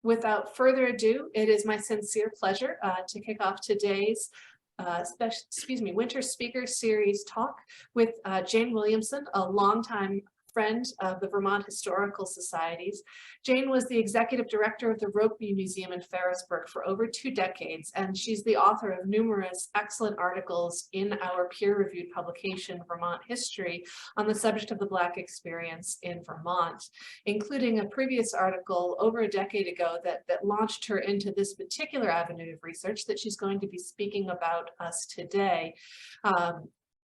Without further ado, it is my sincere pleasure to kick off today's Winter Speaker Series talk with Jane Williamson, a longtime friend of the Vermont Historical Societies. Jane was the executive director of the Rokeby Museum in Ferrisburgh for over 2 decades, and she's the author of numerous excellent articles in our peer-reviewed publication, Vermont History, on the subject of the Black experience in Vermont, including a previous article over a decade ago that launched her into this particular avenue of research that she's going to be speaking about us today.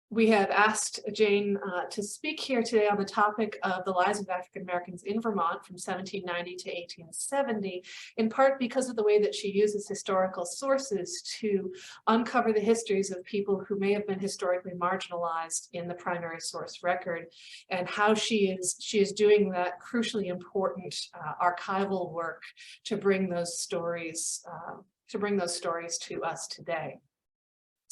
We have asked Jane to speak here today on the topic of the lives of African Americans in Vermont from 1790 to 1870, in part because of the way that she uses historical sources to uncover the histories of people who may have been historically marginalized in the primary source record, and how she is doing that crucially important archival work to bring those stories to us today.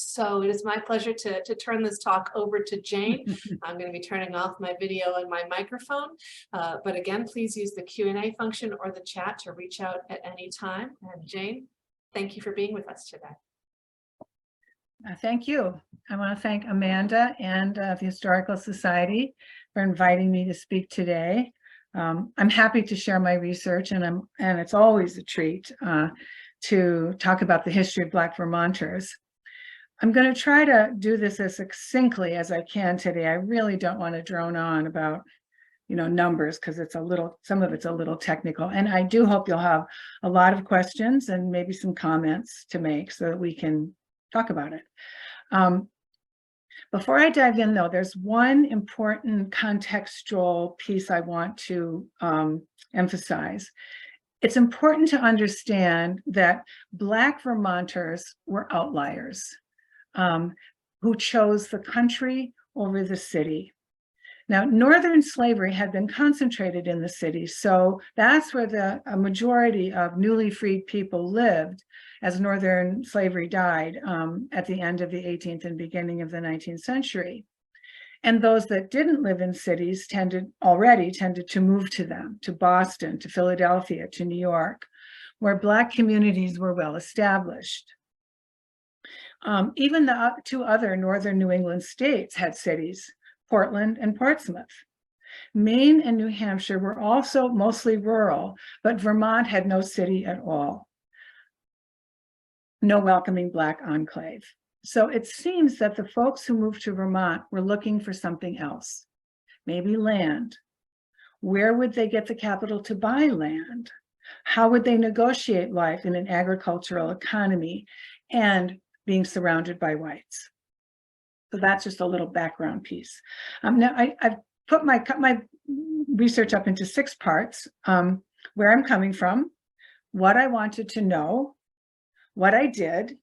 So it is my pleasure to turn this talk over to Jane. I'm going to be turning off my video and my microphone, but again, please use the Q&A function or the chat to reach out at any time. And Jane, thank you for being with us today. Thank you. I want to thank Amanda and the Historical Society for inviting me to speak today. I'm happy to share my research, and it's always a treat to talk about the history of Black Vermonters. I'm going to try to do this as succinctly as I can today. I really don't want to drone on about, numbers, because some of it's a little technical. And I do hope you'll have a lot of questions and maybe some comments to make so that we can talk about it. Before I dive in, though, there's one important contextual piece I want to emphasize. It's important to understand that Black Vermonters were outliers. Who chose the country over the city. Now, Northern slavery had been concentrated in the city, so that's where a majority of newly freed people lived as Northern slavery died at the end of the 18th and beginning of the 19th century. And those that didn't live in cities tended to move to them, to Boston, to Philadelphia, to New York, where Black communities were well established. Even the 2 other northern New England states had cities, Portland and Portsmouth. Maine and New Hampshire were also mostly rural, but Vermont had no city at all. No welcoming Black enclave. So it seems that the folks who moved to Vermont were looking for something else, maybe land. Where would they get the capital to buy land? How would they negotiate life in an agricultural economy and being surrounded by whites? So that's just a little background piece. Now I've cut my research up into 6 parts: where I'm coming from, what I wanted to know, what I did,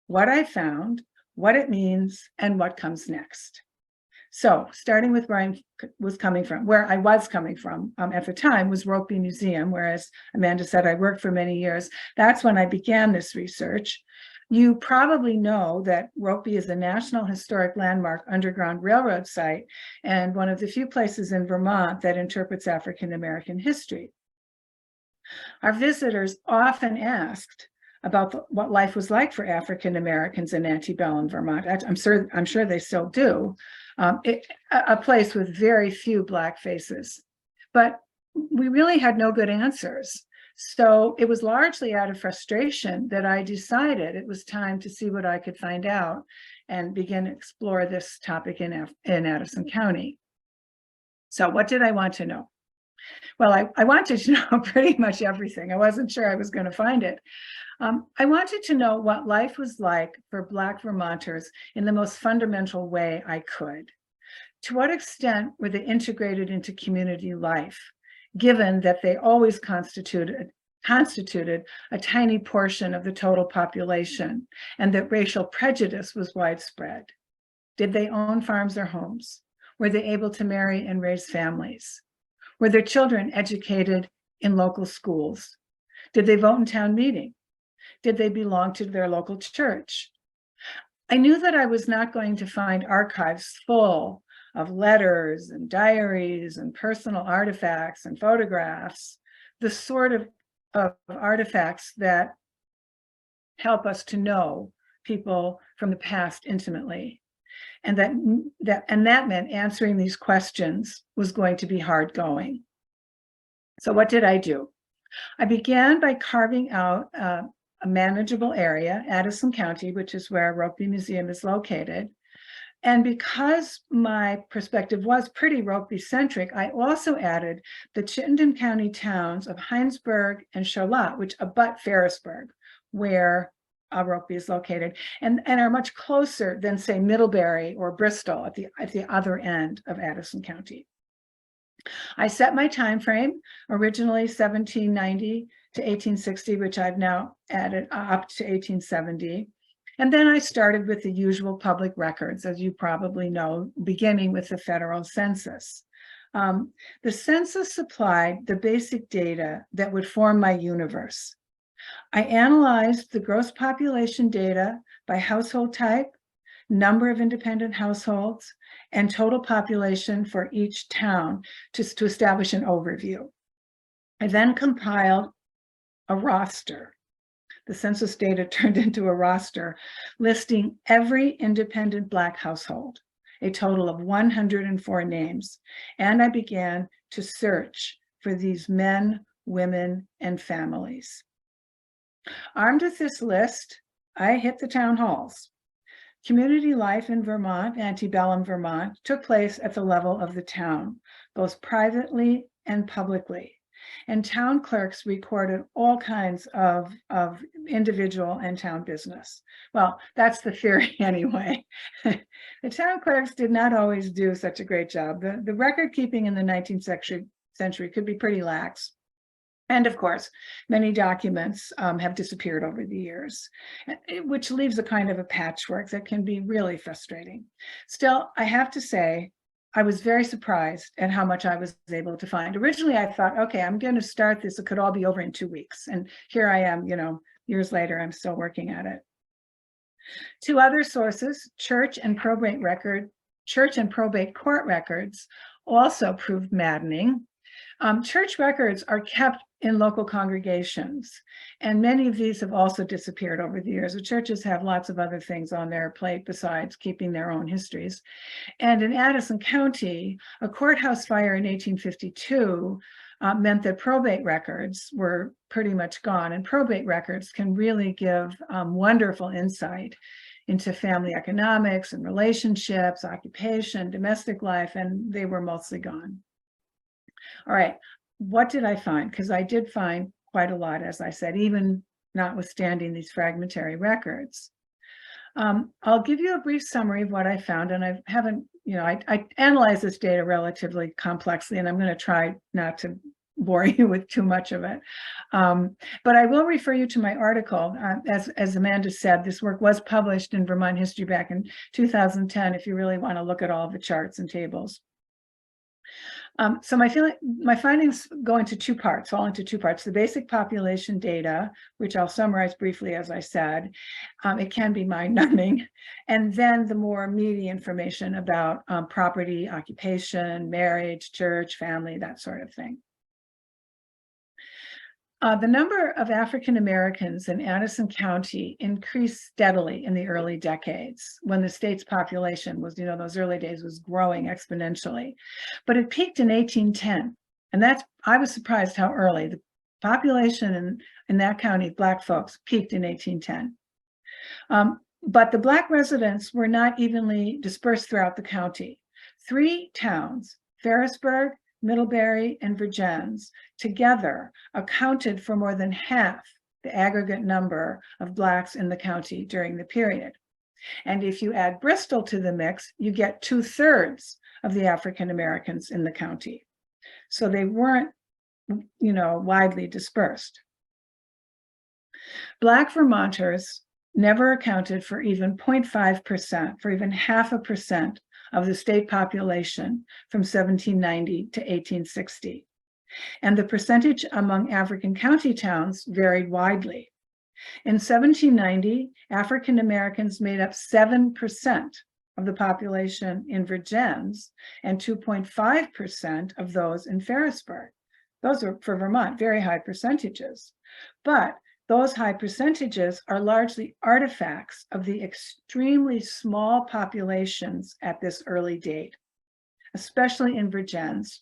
what I found, what it means, and what comes next. So starting with where I was coming from at the time was Rokeby Museum, where, as Amanda said, I worked for many years. That's when I began this research. You probably know that Rokeby is a National Historic Landmark underground railroad site and one of the few places in Vermont that interprets African American history. Our visitors often asked about what life was like for African Americans in antebellum Vermont. I'm sure they still do. A place with very few Black faces, but we really had no good answers. So it was largely out of frustration that I decided it was time to see what I could find out and begin to explore this topic in Addison County. So what did I want to know? Well, I wanted to know pretty much everything. I wasn't sure I was going to find it. I wanted to know what life was like for Black Vermonters in the most fundamental way I could. To what extent were they integrated into community life, given that they always constituted a tiny portion of the total population and that racial prejudice was widespread? Did they own farms or homes? Were they able to marry and raise families? Were their children educated in local schools? Did they vote in town meeting? Did they belong to their local church? I knew that I was not going to find archives full of letters and diaries and personal artifacts and photographs, the sort of artifacts that help us to know people from the past intimately. And that meant answering these questions was going to be hard going. So what did I do? I began by carving out a manageable area, Addison County, which is where Rokeby Museum is located. And because my perspective was pretty Rokeby-centric, I also added the Chittenden County towns of Heinsberg and Charlotte, which abut Ferrisburgh, where Rokeby is located, and are much closer than, say, Middlebury or Bristol at the other end of Addison County. I set my time frame, originally 1790 to 1860, which I've now added up to 1870. And then I started with the usual public records, as you probably know, beginning with the federal census. The census supplied the basic data that would form my universe. I analyzed the gross population data by household type, number of independent households, and total population for each town to establish an overview. I then compiled a roster. The census data turned into a roster listing every independent Black household, a total of 104 names. And I began to search for these men, women, and families. Armed with this list, I hit the town halls. Community life in Vermont, antebellum Vermont, took place at the level of the town, both privately and publicly. And town clerks recorded all kinds of individual and town business. Well, that's the theory anyway. The town clerks did not always do such a great job. The record keeping in the 19th century could be pretty lax. And of course, many documents have disappeared over the years, which leaves a kind of a patchwork that can be really frustrating. Still, I have to say, I was very surprised at how much I was able to find. Originally, I thought, okay, I'm going to start this. It could all be over in 2 weeks. And here I am, years later, I'm still working at it. Two other sources, church and probate court records, also proved maddening. Church records are kept in local congregations, and many of these have also disappeared over the years. The churches have lots of other things on their plate besides keeping their own histories. And in Addison County, a courthouse fire in 1852 meant that probate records were pretty much gone, and probate records can really give wonderful insight into family economics and relationships, occupation, domestic life, and they were mostly gone. All right, what did I find? Because I did find quite a lot, as I said, even notwithstanding these fragmentary records. I'll give you a brief summary of what I found, and I haven't, I analyzed this data relatively complexly, and I'm going to try not to bore you with too much of it. But I will refer you to my article. As Amanda said, this work was published in Vermont History back in 2010, if you really want to look at all the charts and tables. So my findings go into two parts, fall into two parts. The basic population data, which I'll summarize briefly, as I said, it can be mind-numbing, and then the more meaty information about property, occupation, marriage, church, family, that sort of thing. The number of African Americans in Addison County increased steadily in the early decades when the state's population was, those early days was growing exponentially. But it peaked in 1810. And I was surprised how early the population in that county, Black folks, peaked in 1810. But the Black residents were not evenly dispersed throughout the county. 3 towns, Ferrisburgh, Middlebury, and Vergennes, together accounted for more than half the aggregate number of Blacks in the county during the period. And if you add Bristol to the mix, you get 2/3 of the African Americans in the county. So they weren't, widely dispersed. Black Vermonters never accounted for even 0.5%, for even 0.5% of the state population from 1790 to 1860. And the percentage among African county towns varied widely. In 1790, African Americans made up 7% of the population in Vergennes and 2.5% of those in Ferrisburgh. Those are, for Vermont, very high percentages. But those high percentages are largely artifacts of the extremely small populations at this early date, especially in Vergennes,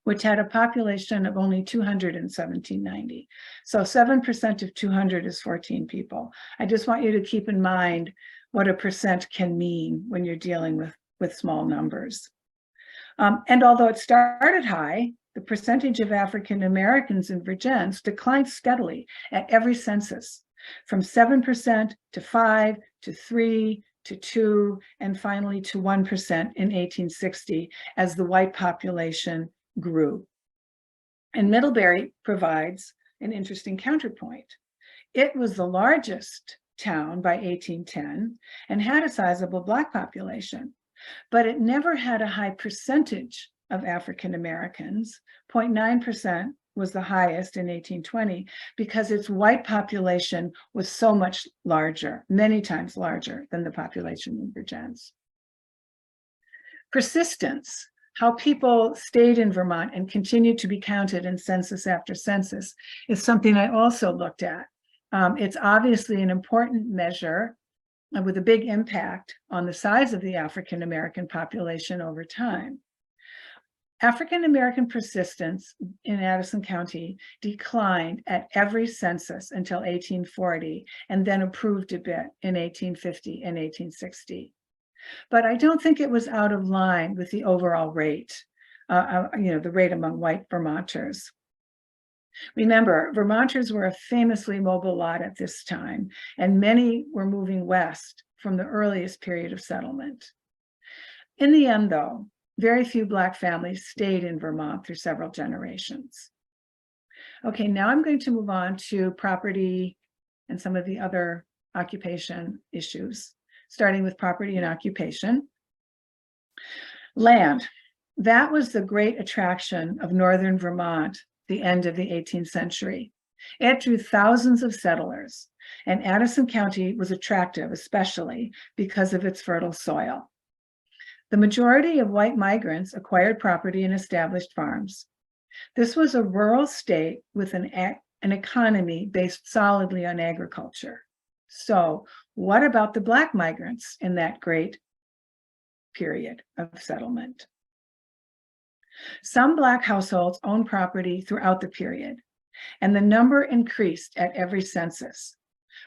which had a population of only 200 in 1790. So 7% of 200 is 14 people. I just want you to keep in mind what a percent can mean when you're dealing with small numbers. And although it started high, the percentage of African Americans in Vergennes declined steadily at every census, from 7% to 5% to 3% to 2%, and finally to 1% in 1860 as the white population grew. And Middlebury provides an interesting counterpoint. It was the largest town by 1810 and had a sizable Black population, but it never had a high percentage of African Americans. 0.9% was the highest in 1820 because its white population was so much larger, many times larger than the population in Vergennes. Persistence, how people stayed in Vermont and continued to be counted in census after census, is something I also looked at. It's obviously an important measure with a big impact on the size of the African American population over time. African American persistence in Addison County declined at every census until 1840, and then improved a bit in 1850 and 1860. But I don't think it was out of line with the overall rate, the rate among white Vermonters. Remember, Vermonters were a famously mobile lot at this time, and many were moving west from the earliest period of settlement. In the end, though, very few Black families stayed in Vermont through several generations. Okay, now I'm going to move on to property and some of the other occupation issues, starting with property and occupation. Land, that was the great attraction of northern Vermont, the end of the 18th century. It drew thousands of settlers, and Addison County was attractive, especially because of its fertile soil. The majority of white migrants acquired property and established farms. This was a rural state with an economy based solidly on agriculture. So what about the Black migrants in that great period of settlement? Some Black households owned property throughout the period, and the number increased at every census.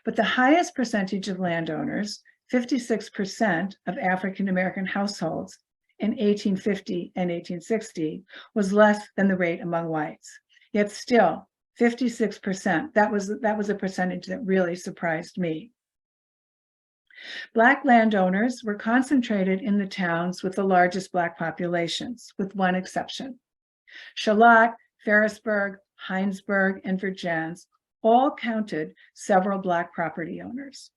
But the highest percentage of landowners, 56% of African American households in 1850 and 1860, was less than the rate among whites. Yet still, 56%, that was a percentage that really surprised me. Black landowners were concentrated in the towns with the largest Black populations, with one exception. Charlotte, Ferrisburgh, Heinsberg, and Vergennes all counted several Black property owners.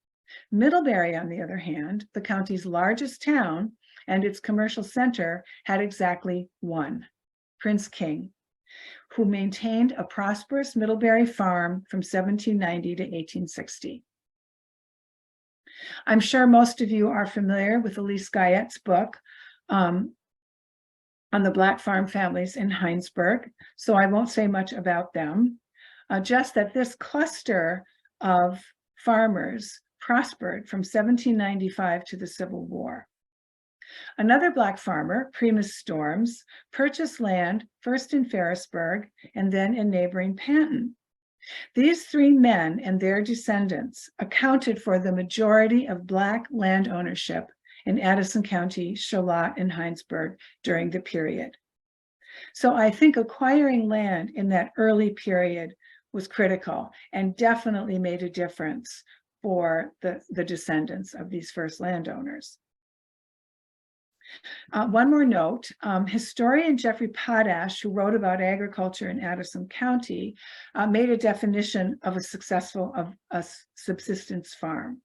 Middlebury, on the other hand, the county's largest town and its commercial center, had exactly one, Prince King, who maintained a prosperous Middlebury farm from 1790 to 1860. I'm sure most of you are familiar with Elise Guyet's book on the Black farm families in Heinsberg, so I won't say much about them, just that this cluster of farmers prospered from 1795 to the Civil War. Another Black farmer, Primus Storms, purchased land first in Ferrisburgh and then in neighboring Panton. These three men and their descendants accounted for the majority of Black land ownership in Addison County, Charlotte, and Heinsberg during the period. So I think acquiring land in that early period was critical and definitely made a difference for the descendants of these first landowners. One more note, historian Jeffrey Potash, who wrote about agriculture in Addison County, made a definition of a subsistence farm.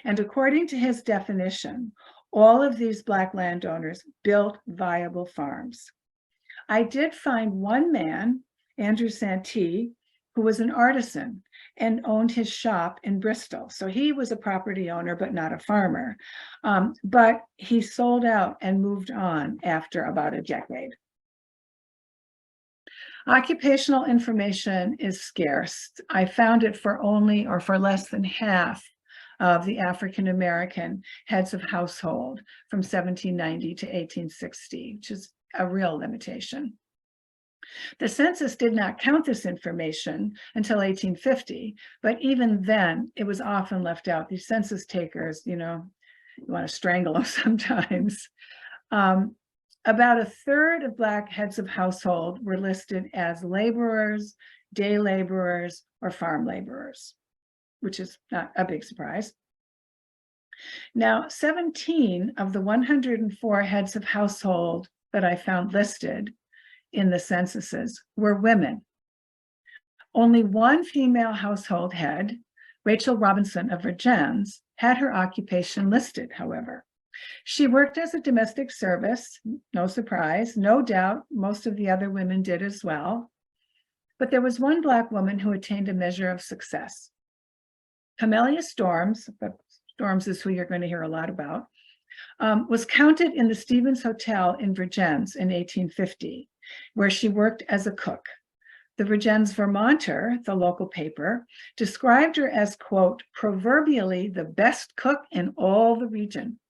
And according to his definition, all of these Black landowners built viable farms. I did find one man, Andrew Santee, who was an artisan and owned his shop in Bristol. So he was a property owner, but not a farmer. But he sold out and moved on after about a decade. Occupational information is scarce. I found it for only or for less than half of the African-American heads of household from 1790 to 1860, which is a real limitation. The census did not count this information until 1850, but even then it was often left out. These census takers, you want to strangle them sometimes. About a third of Black heads of household were listed as laborers, day laborers, or farm laborers, which is not a big surprise. Now, 17 of the 104 heads of household that I found listed in the censuses were women. Only one female household head, Rachel Robinson of Virgins, had her occupation listed, however. She worked as a domestic service, no surprise. No doubt most of the other women did as well. But there was one Black woman who attained a measure of success. Camellia Storms, but Storms is who you're going to hear a lot about, was counted in the Stevens Hotel in Virgins in 1850, where she worked as a cook. The Virgins Vermonter, the local paper, described her as, quote, proverbially the best cook in all the region,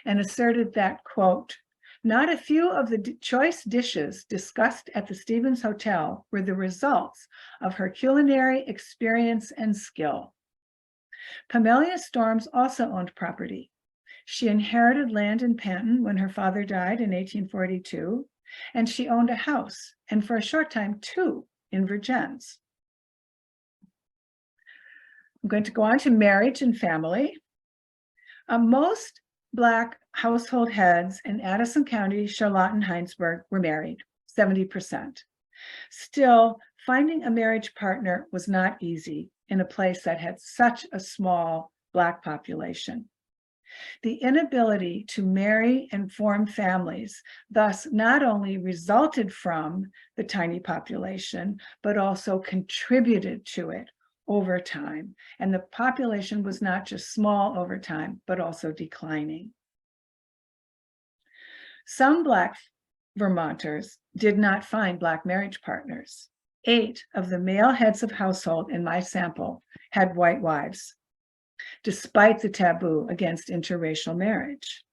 and asserted that, quote, not a few of the choice dishes discussed at the Stevens Hotel were the results of her culinary experience and skill. Camellia Storms also owned property. She inherited land in Panton when her father died in 1842, and she owned a house, and for a short time, two, in Virgins. I'm going to go on to marriage and family. Most Black household heads in Addison County, Charlotte, and Heinsberg were married, 70%. Still, finding a marriage partner was not easy in a place that had such a small Black population. The inability to marry and form families thus not only resulted from the tiny population, but also contributed to it over time. And the population was not just small over time, but also declining. Some Black Vermonters did not find Black marriage partners. 8 of the male heads of household in my sample had white wives, despite the taboo against interracial marriage.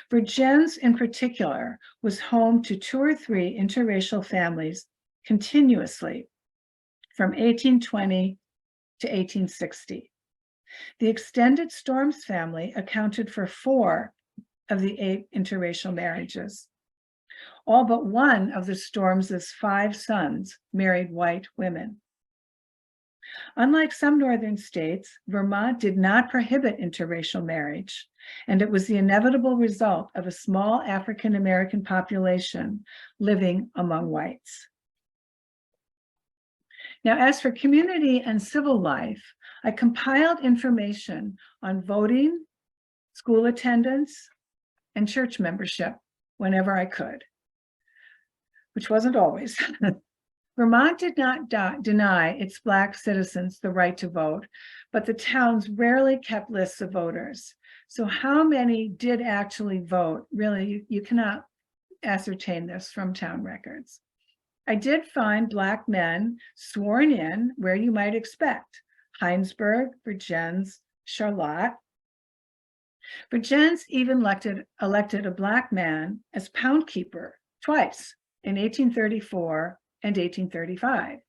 Virgins, in particular, was home to 2 or 3 interracial families continuously from 1820 to 1860. The extended Storms family accounted for 4 of the 8 interracial marriages. All but one of the Storms' 5 sons married white women. Unlike some northern states, Vermont did not prohibit interracial marriage, and it was the inevitable result of a small African-American population living among whites. Now, as for community and civil life, I compiled information on voting, school attendance, and church membership whenever I could, which wasn't always. Vermont did not deny its Black citizens the right to vote, but the towns rarely kept lists of voters. So how many did actually vote? Really, you cannot ascertain this from town records. I did find Black men sworn in where you might expect: Heinsberg, Virgins, Charlotte. Virgins even elected a Black man as pound keeper twice, in 1834 and 1835.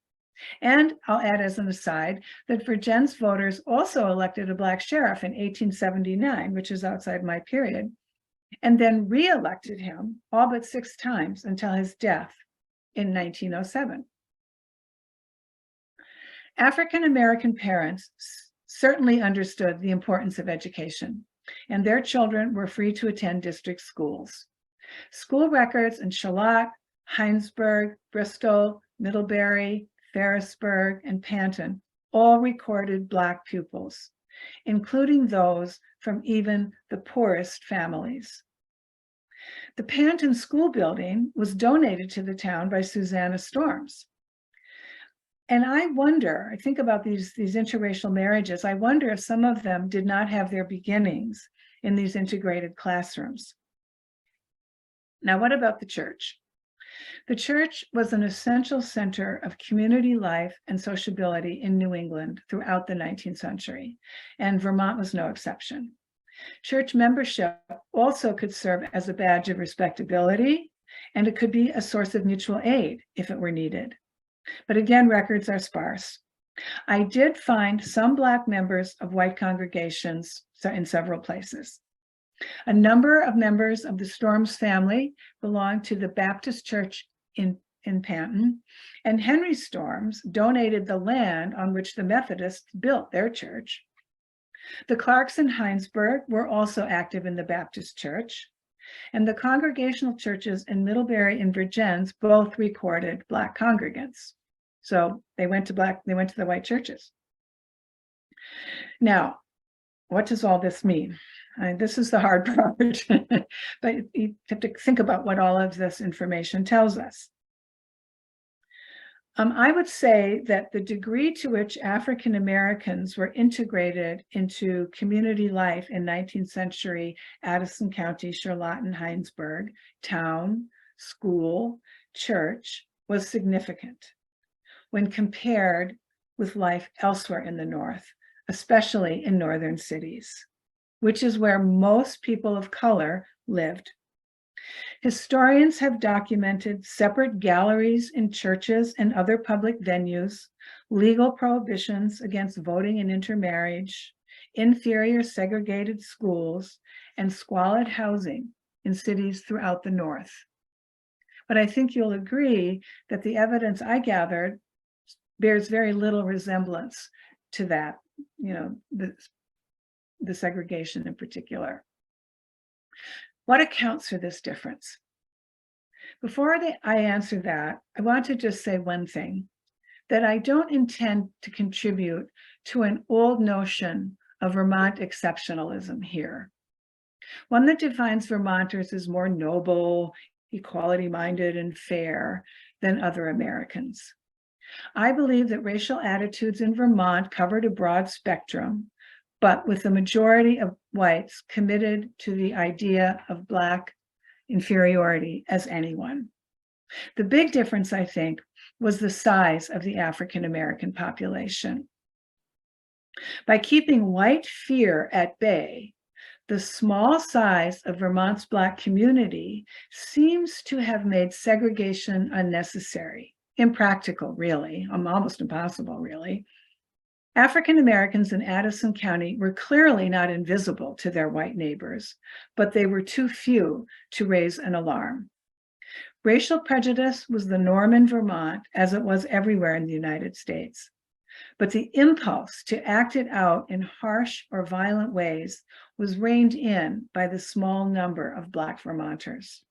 And I'll add as an aside that Virgins voters also elected a Black sheriff in 1879, which is outside my period, and then re-elected him all but 6 times until his death in 1907. African-American parents certainly understood the importance of education, and their children were free to attend district schools. School records in Charlotte, Heinsberg, Bristol, Middlebury, Ferrisburgh, and Panton all recorded Black pupils, including those from even the poorest families. The Panton School building was donated to the town by Susanna Storms. And I wonder, I think about these interracial marriages, I wonder if some of them did not have their beginnings in these integrated classrooms. Now, what about the church? The church was an essential center of community life and sociability in New England throughout the 19th century, and Vermont was no exception. Church membership also could serve as a badge of respectability, and it could be a source of mutual aid if it were needed. But again, records are sparse. I did find some Black members of white congregations in several places. A number of members of the Storms family belonged to the Baptist Church in Panton, and Henry Storms donated the land on which the Methodists built their church. The Clarks in Heinsberg were also active in the Baptist Church, and the congregational churches in Middlebury and Vergennes both recorded Black congregants. So they went to the white churches. Now, what does all this mean? This is the hard part, but you have to think about what all of this information tells us. I would say that the degree to which African Americans were integrated into community life in 19th century Addison County, Charlotte, Heinsberg, town, school, church was significant when compared with life elsewhere in the North, especially in northern cities, which is where most people of color lived. Historians have documented separate galleries in churches and other public venues, legal prohibitions against voting and intermarriage, inferior segregated schools, and squalid housing in cities throughout the North. But I think you'll agree that the evidence I gathered bears very little resemblance to that, the segregation in particular. What accounts for this difference? Before I answer that, I want to just say one thing, that I don't intend to contribute to an old notion of Vermont exceptionalism here. One that defines Vermonters as more noble, equality-minded, and fair than other Americans. I believe that racial attitudes in Vermont covered a broad spectrum, but with the majority of whites committed to the idea of Black inferiority as anyone. The big difference, I think, was the size of the African American population. By keeping white fear at bay, the small size of Vermont's Black community seems to have made segregation unnecessary, impractical, really, almost impossible, really. African Americans in Addison County were clearly not invisible to their white neighbors, but they were too few to raise an alarm. Racial prejudice was the norm in Vermont, as it was everywhere in the United States. But the impulse to act it out in harsh or violent ways was reined in by the small number of Black Vermonters.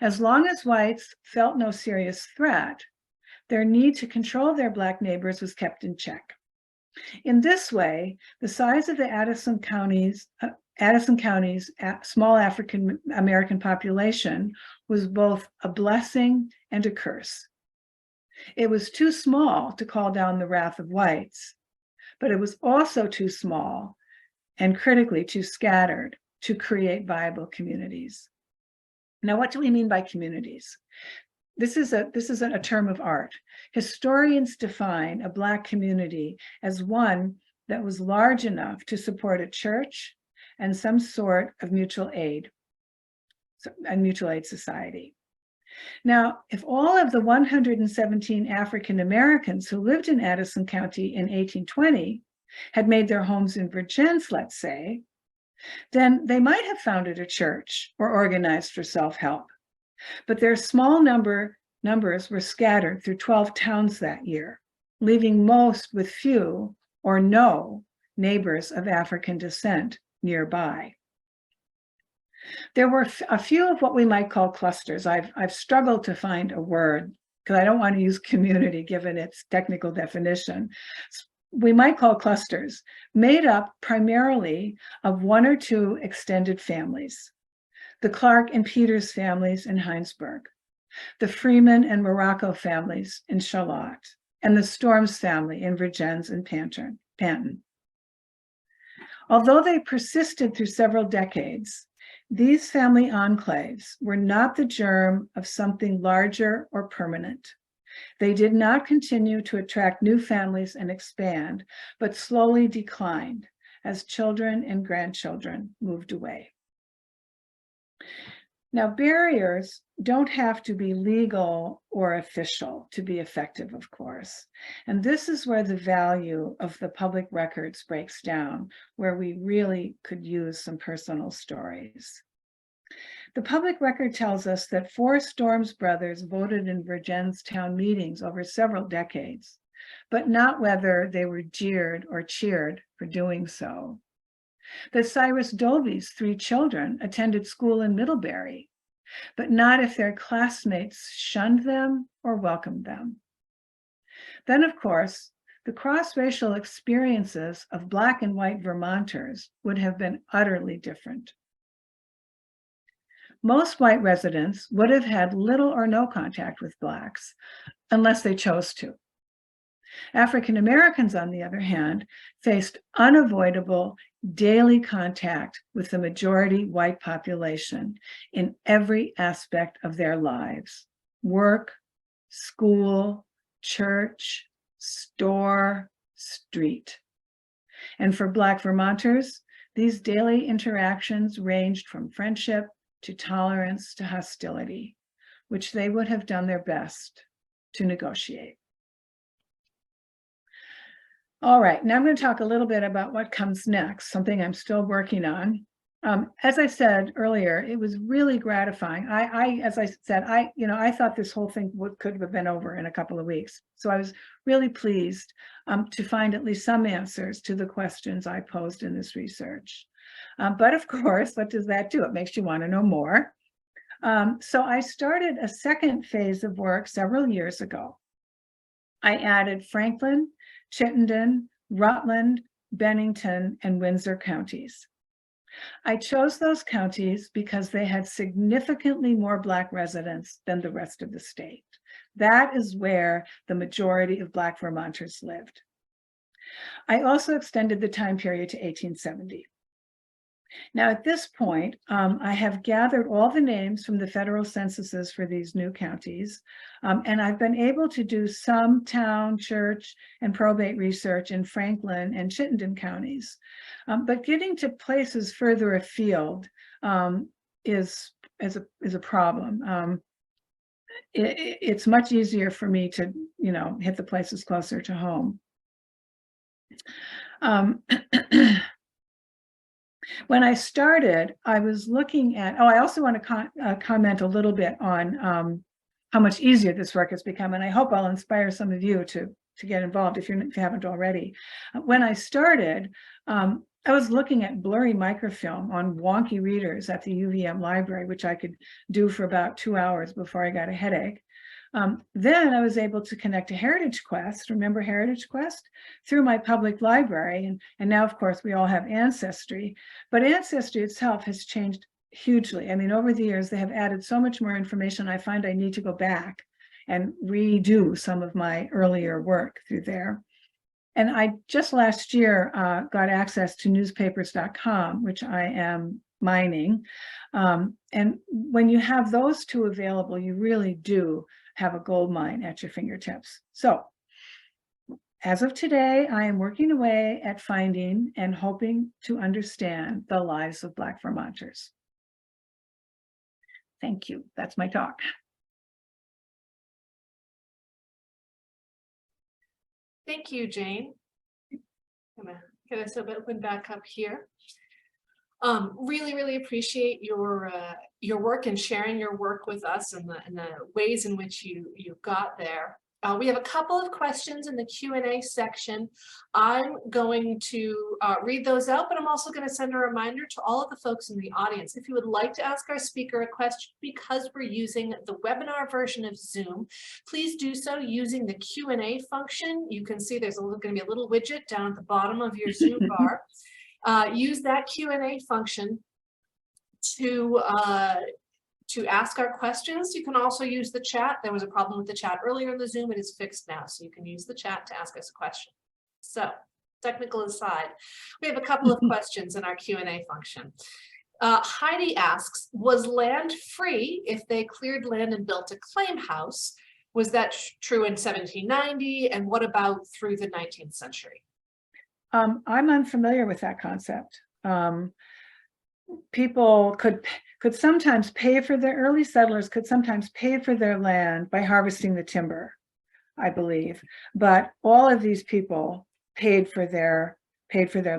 As long as whites felt no serious threat, their need to control their Black neighbors was kept in check. In this way, the size of the Addison County's small African American population was both a blessing and a curse. It was too small to call down the wrath of whites, but it was also too small and critically too scattered to create viable communities. Now, what do we mean by communities? This is a term of art. Historians define a Black community as one that was large enough to support a church and some sort of mutual aid society. Now, if all of the 117 African Americans who lived in Addison County in 1820 had made their homes in Vergennes, let's say, then they might have founded a church or organized for self-help. But their small numbers were scattered through 12 towns that year, leaving most with few or no neighbors of African descent nearby. There were a few of what we might call clusters. I've struggled to find a word because I don't want to use community given its technical definition. We might call clusters, made up primarily of one or two extended families. The Clark and Peters families in Heinsberg, the Freeman and Morocco families in Charlotte, and the Storms family in Vergennes and Panton. Although they persisted through several decades, These family enclaves were not the germ of something larger or permanent. They did not continue to attract new families and expand, but slowly declined as children and grandchildren moved away. Now, barriers don't have to be legal or official to be effective, of course. And this is where the value of the public records breaks down, where we really could use some personal stories. The public record tells us that 4 Storms brothers voted in Vergennes town meetings over several decades, but not whether they were jeered or cheered for doing so. That Cyrus Doby's 3 children attended school in Middlebury, but not if their classmates shunned them or welcomed them. Then, of course, the cross-racial experiences of Black and white Vermonters would have been utterly different. Most white residents would have had little or no contact with Blacks unless they chose to. African Americans, on the other hand, faced unavoidable daily contact with the majority white population in every aspect of their lives: work, school, church, store, street. And for Black Vermonters, these daily interactions ranged from friendship to tolerance to hostility, which they would have done their best to negotiate. All right, now I'm going to talk a little bit about what comes next, something I'm still working on. As I said earlier, it was really gratifying. As I said, I thought this whole thing could have been over in a couple of weeks. So I was really pleased to find at least some answers to the questions I posed in this research. But of course, what does that do? It makes you want to know more. So I started a second phase of work several years ago. I added Franklin, Chittenden, Rutland, Bennington, and Windsor counties. I chose those counties because they had significantly more Black residents than the rest of the state. That is where the majority of Black Vermonters lived. I also extended the time period to 1870. Now, at this point, I have gathered all the names from the federal censuses for these new counties, and I've been able to do some town, church, and probate research in Franklin and Chittenden counties. But getting to places further afield is a problem. It's much easier for me to, hit the places closer to home. When I started, I was looking at, I also want to comment a little bit on how much easier this work has become, and I hope I'll inspire some of you to get involved if you haven't already. When I started, I was looking at blurry microfilm on wonky readers at the UVM library, which I could do for about 2 hours before I got a headache. Then I was able to connect to Heritage Quest, remember Heritage Quest, through my public library. And now, of course, we all have Ancestry, but Ancestry itself has changed hugely. I mean, over the years, they have added so much more information. I find I need to go back and redo some of my earlier work through there. And I just last year got access to newspapers.com, which I am mining. And when you have those two available, you really do have a gold mine at your fingertips. So as of today, I am working away at finding and hoping to understand the lives of Black Vermonters. Thank you. That's my talk. Thank you, Jane. I'm gonna get us open back up here. Really appreciate your work and sharing your work with us and the ways in which you got there. We have a couple of questions in the Q&A section. I'm going to read those out, but I'm also going to send a reminder to all of the folks in the audience. If you would like to ask our speaker a question because we're using the webinar version of Zoom, please do so using the Q&A function. You can see there's going to be a little widget down at the bottom of your Zoom bar. Use that Q&A function to ask our questions. You can also use the chat. There was a problem with the chat earlier in the Zoom. It is fixed now, so you can use the chat to ask us a question. So, technical aside, we have a couple of questions in our Q&A function. Heidi asks, was land free if they cleared land and built a claim house? Was that true in 1790? And what about through the 19th century? I'm unfamiliar with that concept. People could sometimes pay for their early settlers could sometimes pay for their land by harvesting the timber, I believe. But all of these people paid for their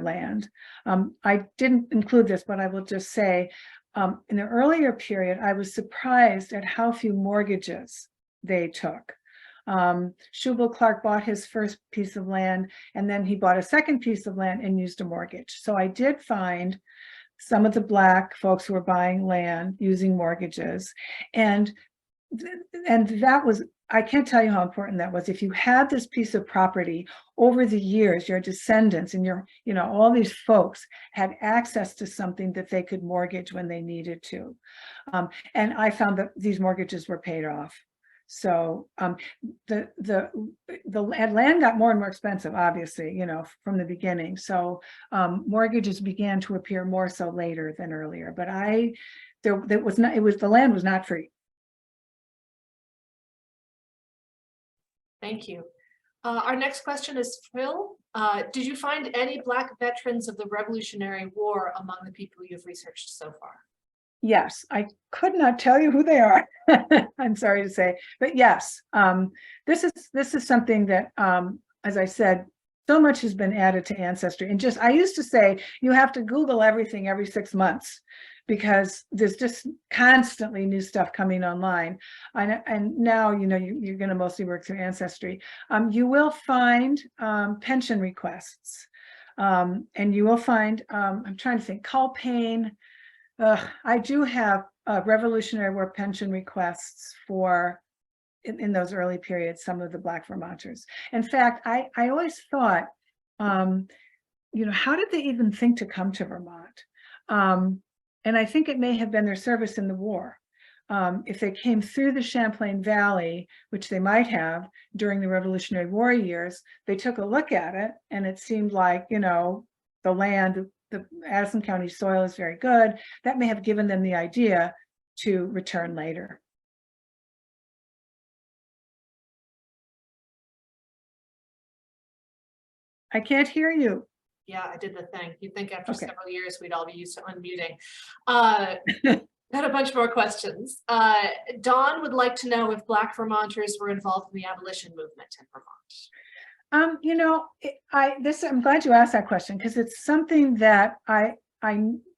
land. I didn't include this, but I will just say, in the earlier period, I was surprised at how few mortgages they took. Shubal Clark bought his first piece of land, and then he bought a second piece of land and used a mortgage. So I did find some of the Black folks who were buying land using mortgages. And that was, I can't tell you how important that was. If you had this piece of property over the years, your descendants and your, all these folks had access to something that they could mortgage when they needed to. And I found that these mortgages were paid off. So the land got more and more expensive, obviously, from the beginning. So mortgages began to appear more so later than earlier. But the land was not free. Thank you. Our next question is Phil. Did you find any Black veterans of the Revolutionary War among the people you've researched so far? Yes, I could not tell you who they are. I'm sorry to say, but yes, this is something that, as I said, so much has been added to Ancestry. And I used to say, you have to Google everything every 6 months because there's just constantly new stuff coming online. And now, you're going to mostly work through Ancestry. You will find pension requests, and you will find, I'm trying to think, Culpane. I do have Revolutionary War pension requests for, in those early periods, some of the Black Vermonters. In fact, I always thought, how did they even think to come to Vermont? And I think it may have been their service in the war. If they came through the Champlain Valley, which they might have during the Revolutionary War years, they took a look at it and it seemed like, the land, the Addison County soil is very good. That may have given them the idea to return later. I can't hear you. Yeah, I did the thing. You'd think after Okay. several years, we'd all be used to unmuting. Got a bunch more questions. Dawn would like to know if Black Vermonters were involved in the abolition movement in Vermont. I'm glad you asked that question because it's something that I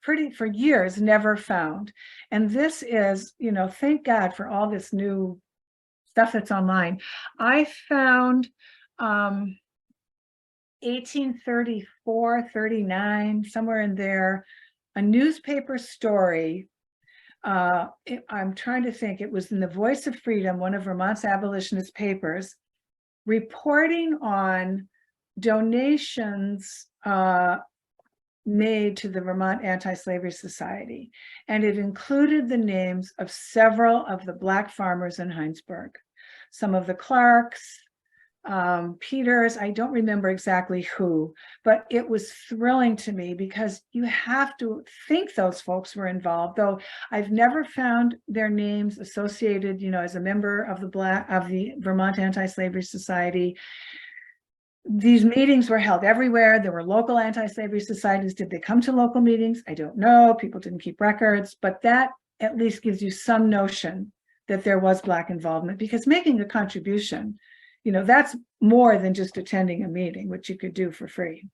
for years never found. And this is, thank God for all this new stuff that's online. I found 1834, 39, somewhere in there, a newspaper story. I'm trying to think, it was in the Voice of Freedom, one of Vermont's abolitionist papers, reporting on donations made to the Vermont Anti-Slavery Society. And it included the names of several of the Black farmers in Heinsberg. Some of the Clarks, Peters, I don't remember exactly who, but it was thrilling to me because you have to think those folks were involved, though I've never found their names associated, as a member of the Vermont Anti-Slavery Society. These meetings were held everywhere. There were local anti-slavery societies. Did they come to local meetings? I don't know. People didn't keep records, but that at least gives you some notion that there was Black involvement, because making a contribution, that's more than just attending a meeting, which you could do for free.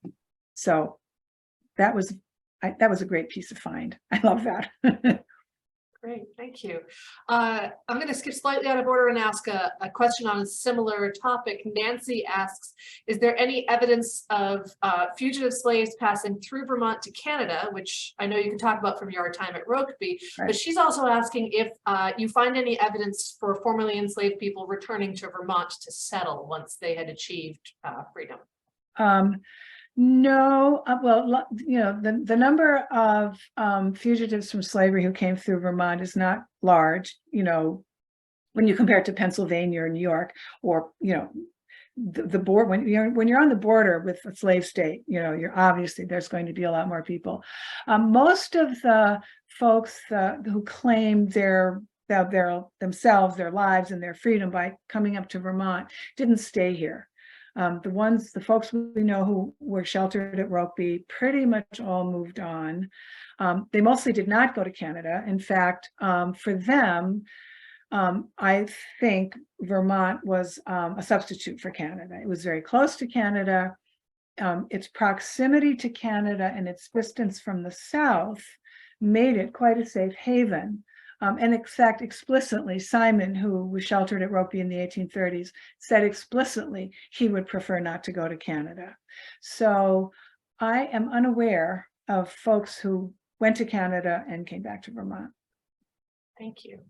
So that was a great piece of find. I love that. Great, thank you. I'm going to skip slightly out of order and ask a question on a similar topic. Nancy asks, is there any evidence of fugitive slaves passing through Vermont to Canada, which I know you can talk about from your time at Rokeby, Right. But she's also asking if you find any evidence for formerly enslaved people returning to Vermont to settle once they had achieved freedom. No, well, the number of fugitives from slavery who came through Vermont is not large, when you compare it to Pennsylvania or New York or, the board, when you're on the border with a slave state, you're obviously, there's going to be a lot more people. Most of the folks who claim themselves, their lives and their freedom by coming up to Vermont didn't stay here. The folks we know who were sheltered at Rokeby pretty much all moved on. They mostly did not go to Canada. In fact, for them, I think Vermont was a substitute for Canada. It was very close to Canada. Its proximity to Canada and its distance from the South made it quite a safe haven. And in fact, explicitly, Simon, who was sheltered at Rokeby in the 1830s, said explicitly he would prefer not to go to Canada. So I am unaware of folks who went to Canada and came back to Vermont. Thank you.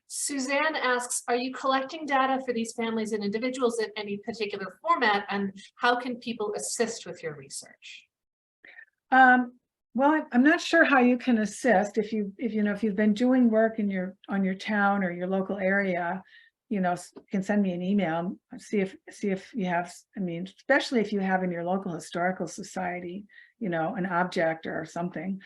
Suzanne asks, are you collecting data for these families and individuals in any particular format, and how can people assist with your research? Well, I'm not sure how you can assist if you've been doing work on your town or your local area. You can send me an email, see if you have, especially if you have in your local historical society, an object or something.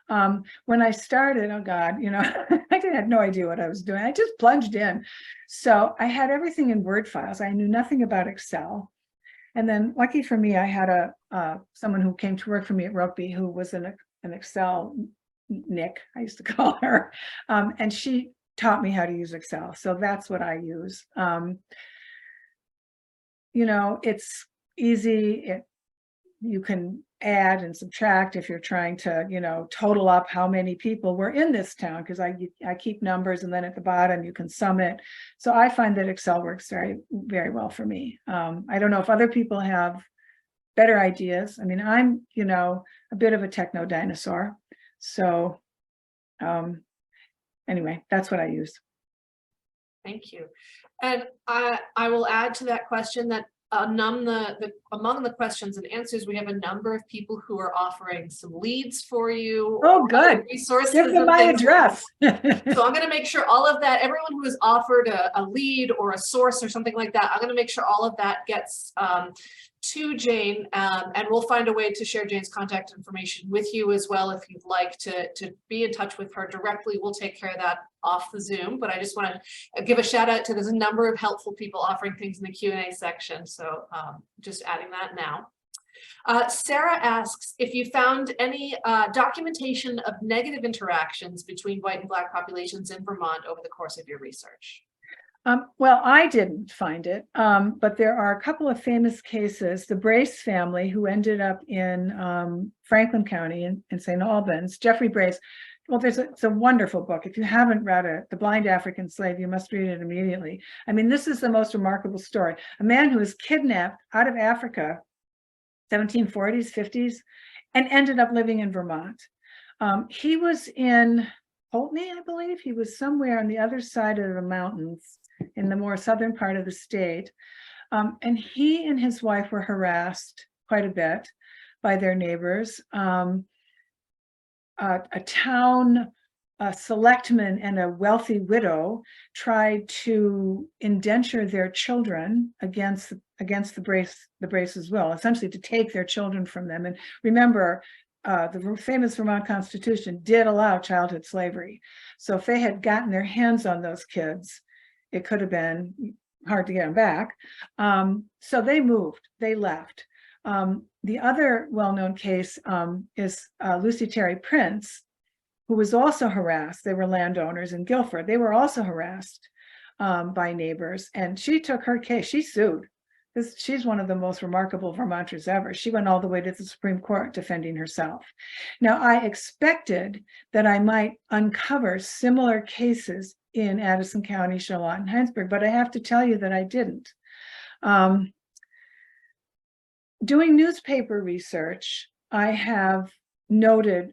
When I started, oh God, I had no idea what I was doing. I just plunged in. So I had everything in Word files. I knew nothing about Excel. And then lucky for me, I had someone who came to work for me at Rokeby who was an Excel Nick, I used to call her. And she taught me how to use Excel. So that's what I use. It's easy. You can add and subtract if you're trying to, total up how many people were in this town, because I keep numbers, and then at the bottom you can sum it. So I find that Excel works very, very well for me. I don't know if other people have better ideas. I'm, a bit of a techno dinosaur. So anyway, that's what I use. Thank you. And I will add to that question that among the questions and answers, we have a number of people who are offering some leads for you. Oh, good. Resources. Give them my address. So I'm going to make sure all of that, everyone who has offered a lead or a source or something like that, I'm going to make sure all of that gets to Jane, and we'll find a way to share Jane's contact information with you as well. If you'd like to be in touch with her directly, we'll take care of that off the Zoom. But I just want to give a shout out to, there's a number of helpful people offering things in the Q&A section. So just adding that now. Sarah asks if you found any documentation of negative interactions between white and Black populations in Vermont over the course of your research. Well, I didn't find it, but there are a couple of famous cases. The Brace family, who ended up in Franklin County in St. Albans, Jeffrey Brace. Well, it's a wonderful book. If you haven't read it, The Blind African Slave, you must read it immediately. This is the most remarkable story. A man who was kidnapped out of Africa, 1740s, 50s, and ended up living in Vermont. He was in Pulteney, I believe. He was somewhere on the other side of the mountains in the more southern part of the state. And he and his wife were harassed quite a bit by their neighbors. A town selectman and a wealthy widow tried to indenture their children against the Brace's will, essentially to take their children from them. And remember, the famous Vermont Constitution did allow childhood slavery. So if they had gotten their hands on those kids, it could have been hard to get them back. So they moved, they left. The other well-known case is Lucy Terry Prince, who was also harassed. They were landowners in Guilford. They were also harassed by neighbors, and she took her case. She sued. She's one of the most remarkable Vermonters ever. She went all the way to the Supreme Court defending herself. Now, I expected that I might uncover similar cases in Addison County, Charlotte, and Heinsberg, but I have to tell you that I didn't. Doing newspaper research, I have noted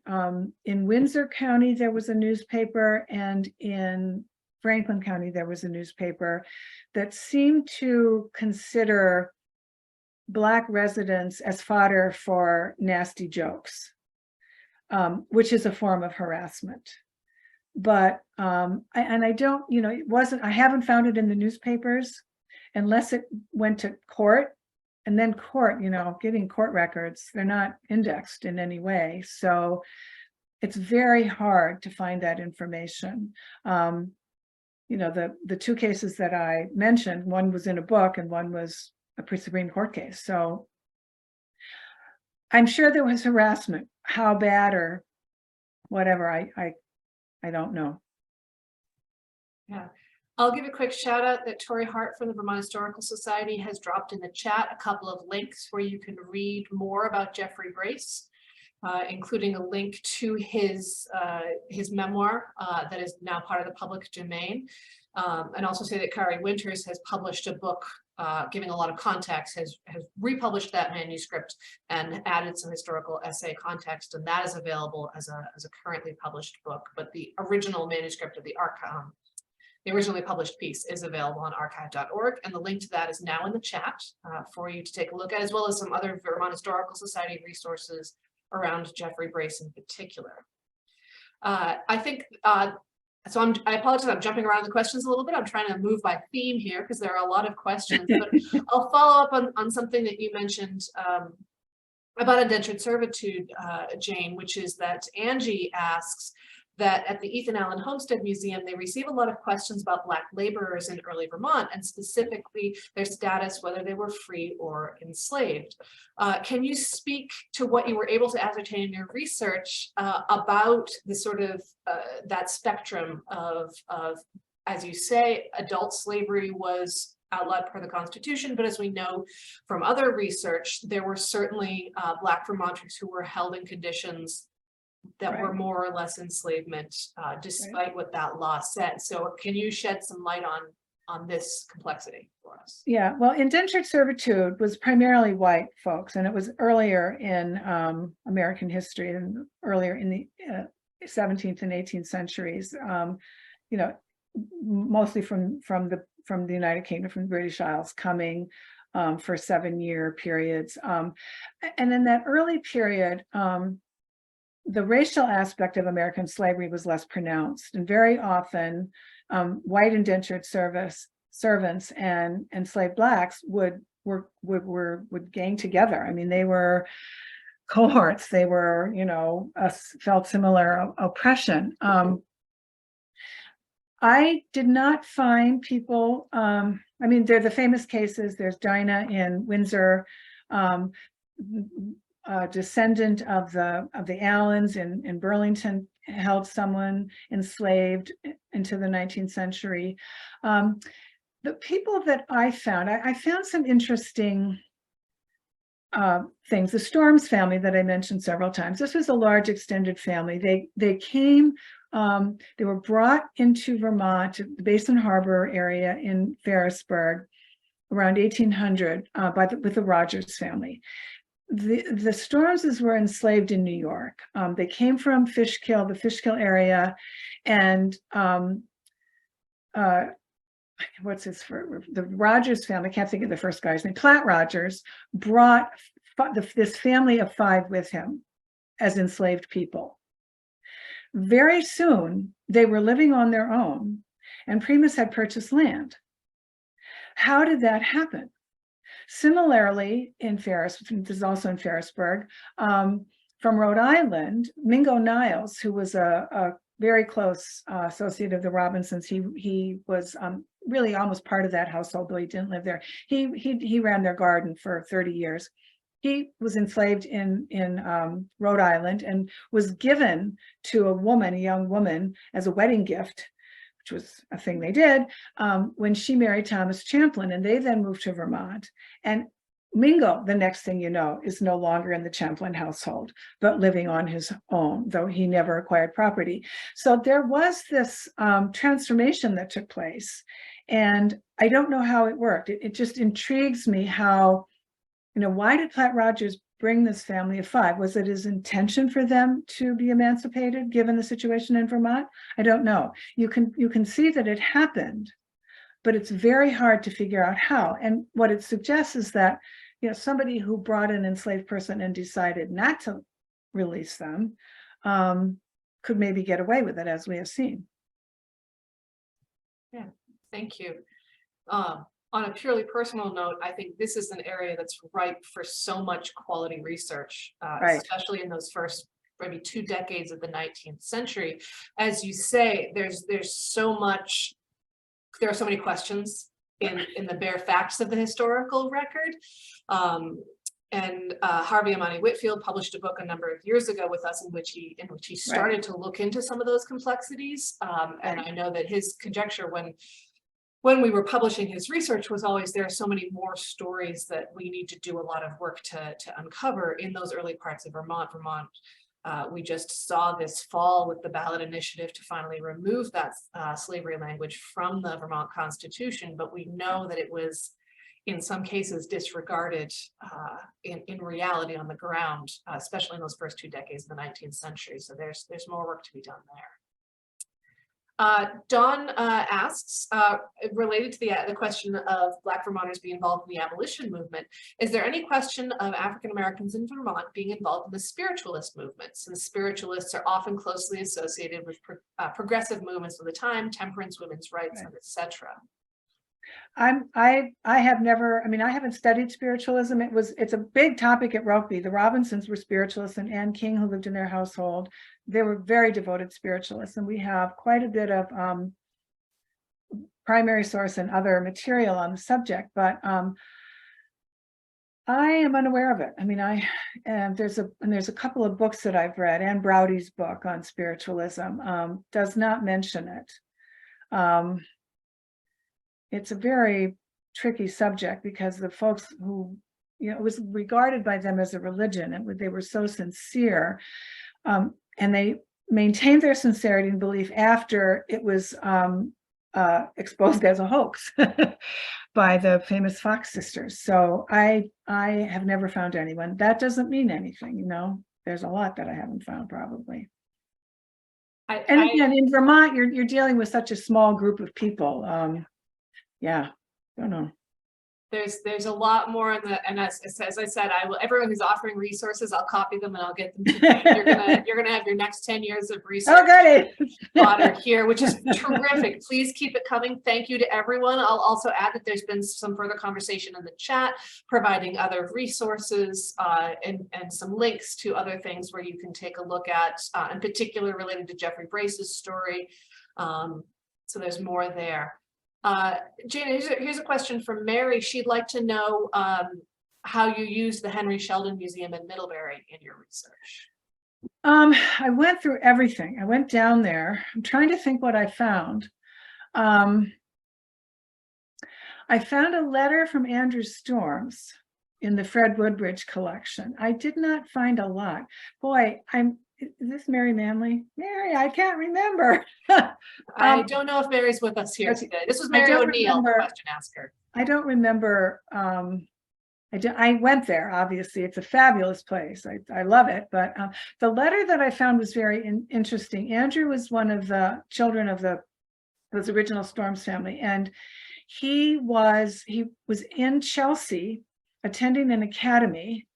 in Windsor County, there was a newspaper, and in Franklin County, there was a newspaper that seemed to consider Black residents as fodder for nasty jokes, which is a form of harassment. But I don't, it wasn't, I haven't found it in the newspapers. unless it went to court, and then court, getting court records, they're not indexed in any way. So it's very hard to find that information. The two cases that I mentioned, one was in a book and one was a pre-Supreme Court case. So I'm sure there was harassment. How bad or whatever, I don't know. Yeah. I'll give a quick shout out that Tori Hart from the Vermont Historical Society has dropped in the chat a couple of links where you can read more about Jeffrey Brace, including a link to his memoir that is now part of the public domain. And also say that Kari Winters has published a book giving a lot of context, has republished that manuscript and added some historical essay context, and that is available as a currently published book. But the original manuscript of the originally published piece is available on archive.org, and the link to that is now in the chat for you to take a look at, as well as some other Vermont Historical Society resources around Jeffrey Brace in particular. I think, I apologize, I'm jumping around the questions a little bit. I'm trying to move by theme here because there are a lot of questions, but I'll follow up on something that you mentioned about indentured servitude, Jane, which is that Angie asks that at the Ethan Allen Homestead Museum, they receive a lot of questions about Black laborers in early Vermont, and specifically their status, whether they were free or enslaved. Can you speak to what you were able to ascertain in your research about the sort of that spectrum of, as you say, adult slavery was outlawed per the Constitution, but as we know from other research, there were certainly Black Vermonters who were held in conditions that were more or less enslavement, despite what that law said. So can you shed some light on this complexity for us? Yeah, well, indentured servitude was primarily white folks, and it was earlier in American history and earlier in the 17th and 18th centuries, mostly from the United Kingdom, from the British Isles, coming for 7-year periods. And in that early period, the racial aspect of American slavery was less pronounced, and very often white indentured servants and enslaved Blacks would gang together. I mean, they were cohorts. They were, felt similar oppression. I did not find people. I mean, they're the famous cases. There's Dinah in Windsor. Descendant of the Allens in Burlington held someone enslaved into the 19th century. The people that I found some interesting things. The Storms family that I mentioned several times. This was a large extended family. They came. They were brought into Vermont, the Basin Harbor area in Ferrisburgh, around 1800 with the Rogers family. The Stormses were enslaved in New York. They came from the Fishkill area, and the Rogers family, I can't think of the first guy's name, Platt Rogers, brought this family of 5 with him as enslaved people. Very soon, they were living on their own, and Primus had purchased land. How did that happen? Similarly, this is also in Ferrisburgh, from Rhode Island, Mingo Niles, who was a very close associate of the Robinsons, he was really almost part of that household, though he didn't live there. He ran their garden for 30 years. He was enslaved in Rhode Island and was given to a young woman, as a wedding gift, which was a thing they did, when she married Thomas Champlin, and they then moved to Vermont. And Mingo, the next thing you know, is no longer in the Champlin household, but living on his own, though he never acquired property. So there was this transformation that took place, and I don't know how it worked. It just intrigues me how, why did Platt Rogers bring this family of 5? Was it his intention for them to be emancipated, given the situation in Vermont? I don't know. You can see that it happened, but it's very hard to figure out how. And what it suggests is that, somebody who brought an enslaved person and decided not to release them could maybe get away with it, as we have seen. Yeah, thank you. On a purely personal note, I think this is an area that's ripe for so much quality research, Right. especially in those first maybe 2 decades of the 19th century. As you say, there's so much, there are so many questions in the bare facts of the historical record. And Harvey Amani Whitfield published a book a number of years ago with us in which he started to look into some of those complexities. And I know that his conjecture when we were publishing his research was always, there are so many more stories that we need to do a lot of work to uncover in those early parts of Vermont. We just saw this fall with the ballot initiative to finally remove that slavery language from the Vermont Constitution, but we know that it was in some cases disregarded in reality on the ground, especially in those first 2 decades of the 19th century. So there's more work to be done there. Dawn asks, related to the question of Black Vermonters being involved in the abolition movement, is there any question of African Americans in Vermont being involved in the spiritualist movement, since spiritualists are often closely associated with progressive movements of the time, temperance, women's rights, and etc.? I have never, I mean, I haven't studied spiritualism. It's a big topic at Rokeby. The Robinsons were spiritualists, and Anne King, who lived in their household, they were very devoted spiritualists, and we have quite a bit of primary source and other material on the subject, but I am unaware of it. I mean, there's a couple of books that I've read. Anne Braudy's book on spiritualism does not mention it. It's a very tricky subject because the folks who, it was regarded by them as a religion, and they were so sincere, and they maintained their sincerity and belief after it was exposed as a hoax by the famous Fox sisters. So I have never found anyone. That doesn't mean anything, there's a lot that I haven't found probably. And again, in Vermont, you're dealing with such a small group of people. Yeah, don't know. There's a lot more in the, and as I said, everyone who's offering resources, I'll copy them and I'll get them to you. You're gonna have your next 10 years of research. Oh, got here, which is terrific. Please keep it coming. Thank you to everyone. I'll also add that there's been some further conversation in the chat, providing other resources and some links to other things where you can take a look at, in particular related to Jeffrey Brace's story. So there's more there. Jana, here's a question from Mary. She'd like to know how you use the Henry Sheldon Museum in Middlebury in your research. I went through everything. I went down there. I'm trying to think what I found. I found a letter from Andrew Storms in the Fred Woodbridge collection. I did not find a lot. Boy, is this Mary Manley? Mary, I can't remember. I don't know if Mary's with us here today. This was Mary O'Neill, the question asker. I don't remember. I went there, obviously. It's a fabulous place. I love it. But the letter that I found was very interesting. Andrew was one of the children of those original Storms family. And he was in Chelsea attending an academy.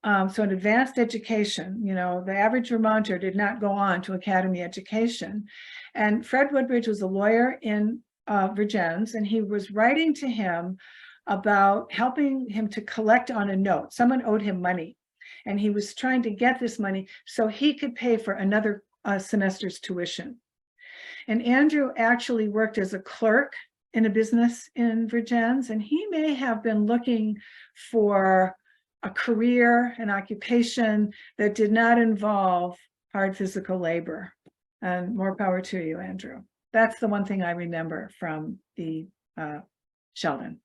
So an advanced education, the average Vermonter did not go on to academy education. And Fred Woodbridge was a lawyer in Virgins, and he was writing to him about helping him to collect on a note. Someone owed him money, and he was trying to get this money so he could pay for another semester's tuition. And Andrew actually worked as a clerk in a business in Virgins, and he may have been looking for a career, an occupation that did not involve hard physical labor. And more power to you, Andrew. That's the one thing I remember from the Sheldon.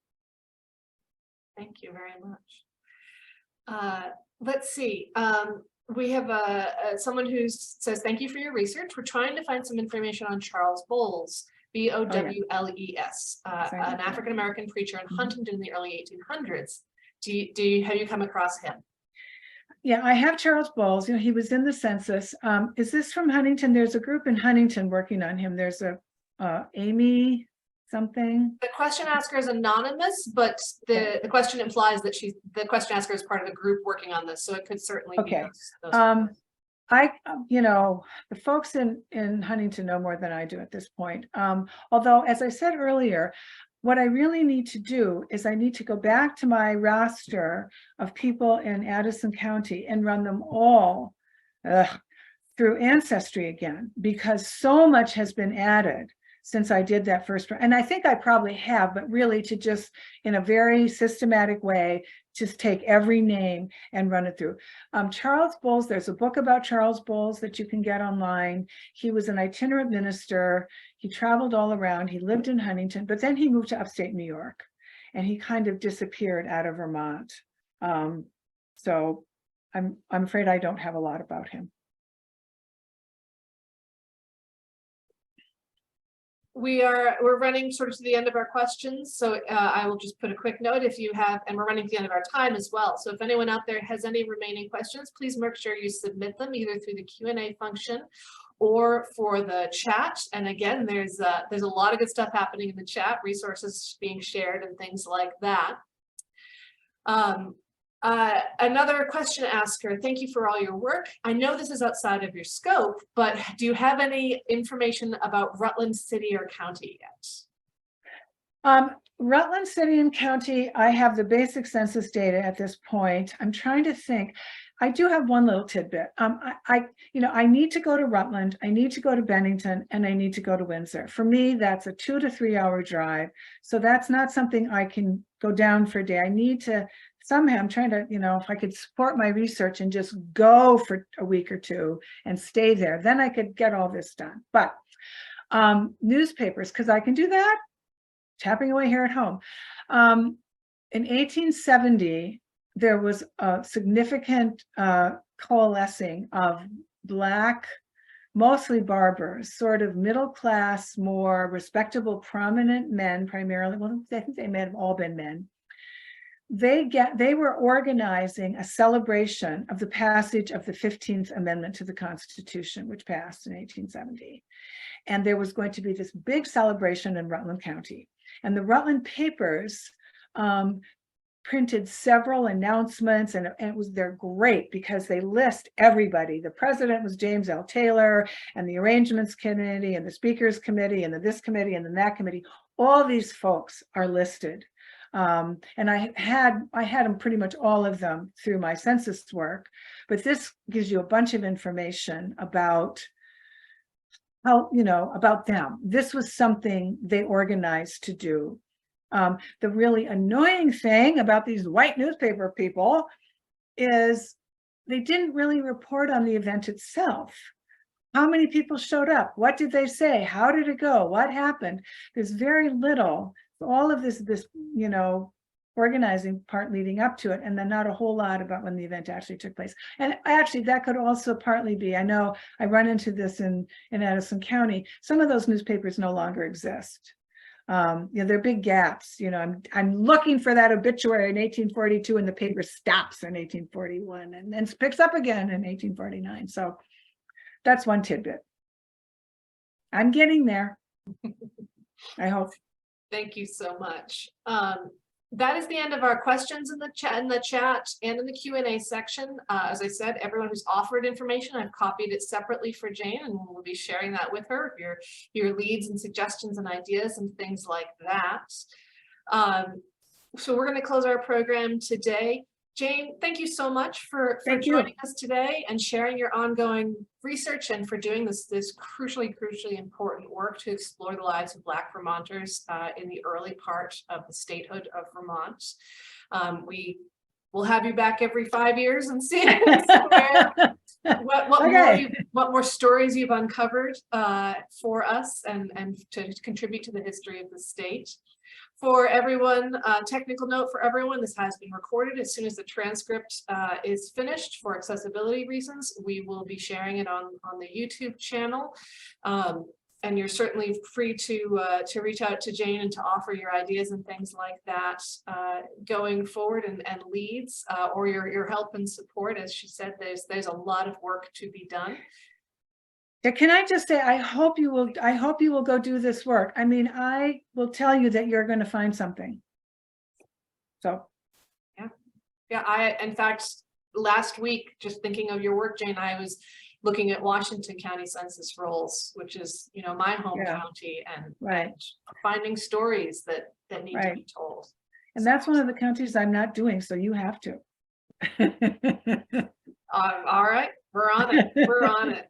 Thank you very much. Let's see. We have someone who says, thank you for your research. We're trying to find some information on Charles Bowles, B-O-W-L-E-S, an African-American preacher in Huntington in the early 1800s. Have you come across him? Yeah, I have Charles Bowles. He was in the census. Is this from Huntington? There's a group in Huntington working on him. There's a Amy something. The question asker is anonymous, but the question implies that the question asker is part of a group working on this, so it could certainly be those the folks in Huntington know more than I do at this point. Although, as I said earlier, what I really need to do is I need to go back to my roster of people in Addison County and run them all through Ancestry again, because so much has been added since I did that first. And I think I probably have, but really to just in a very systematic way, just take every name and run it through. Charles Bowles, there's a book about Charles Bowles that you can get online. He was an itinerant minister. He traveled all around. He lived in Huntington, but then he moved to upstate New York and he kind of disappeared out of Vermont. So I'm afraid I don't have a lot about him. We're running sort of to the end of our questions, so I will just put a quick note if you have, and we're running to the end of our time as well. So if anyone out there has any remaining questions, please make sure you submit them either through the Q&A function or for the chat. And again, there's a lot of good stuff happening in the chat, resources being shared and things like that. Another question asker, thank you for all your work. I know this is outside of your scope, but do you have any information about Rutland City or County yet? Rutland City and County, I have the basic census data at this point. I'm trying to think. I do have one little tidbit. I need to go to Rutland, I need to go to Bennington, and I need to go to Windsor. For me, that's a 2 to 3 hour drive. So that's not something I can go down for a day. I need to somehow, I'm trying to, if I could support my research and just go for a week or two and stay there, then I could get all this done. But newspapers, because I can do that, tapping away here at home. In 1870, there was a significant coalescing of Black, mostly barbers, sort of middle class, more respectable, prominent men, primarily. Well, I think they may have all been men. They were organizing a celebration of the passage of the 15th Amendment to the Constitution, which passed in 1870. And there was going to be this big celebration in Rutland County. And the Rutland papers printed several announcements, and they're great because they list everybody. The president was James L. Taylor, and the arrangements committee, and the speakers committee, and the this committee, and the that committee. All these folks are listed. And I had them, pretty much all of them, through my census work, but this gives you a bunch of information about how, about them. This was something they organized to do. The really annoying thing about these white newspaper people is they didn't really report on the event itself. How many people showed up? What did they say? How did it go? What happened? There's very little. All of this, organizing part leading up to it, and then not a whole lot about when the event actually took place. And actually, that could also partly be, I know I run into this in Addison County, some of those newspapers no longer exist. There are big gaps. I'm looking for that obituary in 1842, and the paper stops in 1841 and then picks up again in 1849. So that's one tidbit. I'm getting there. I hope. Thank you so much. That is the end of our questions in the chat and in the Q&A section. As I said, everyone who's offered information, I've copied it separately for Jane, and we'll be sharing that with her, your leads and suggestions and ideas and things like that. So we're going to close our program today. Jane, thank you so much for joining us today and sharing your ongoing research, and for doing this crucially important work to explore the lives of Black Vermonters in the early part of the statehood of Vermont. We will have you back every 5 years and see what more stories you've uncovered for us and to contribute to the history of the state. For everyone, technical note for everyone, this has been recorded. As soon as the transcript is finished, for accessibility reasons, we will be sharing it on the YouTube channel. And you're certainly free to reach out to Jane and to offer your ideas and things like that going forward, and leads or your help and support. As she said, there's a lot of work to be done. Yeah, can I just say, I hope you will go do this work. I mean, I will tell you that you're going to find something. So. Yeah. In fact, last week, just thinking of your work, Jane, I was looking at Washington County census rolls, which is, my home county, and finding stories that that need to Right. be told. And that's one of the counties I'm not doing, so you have to. All right, we're on it. We're on it.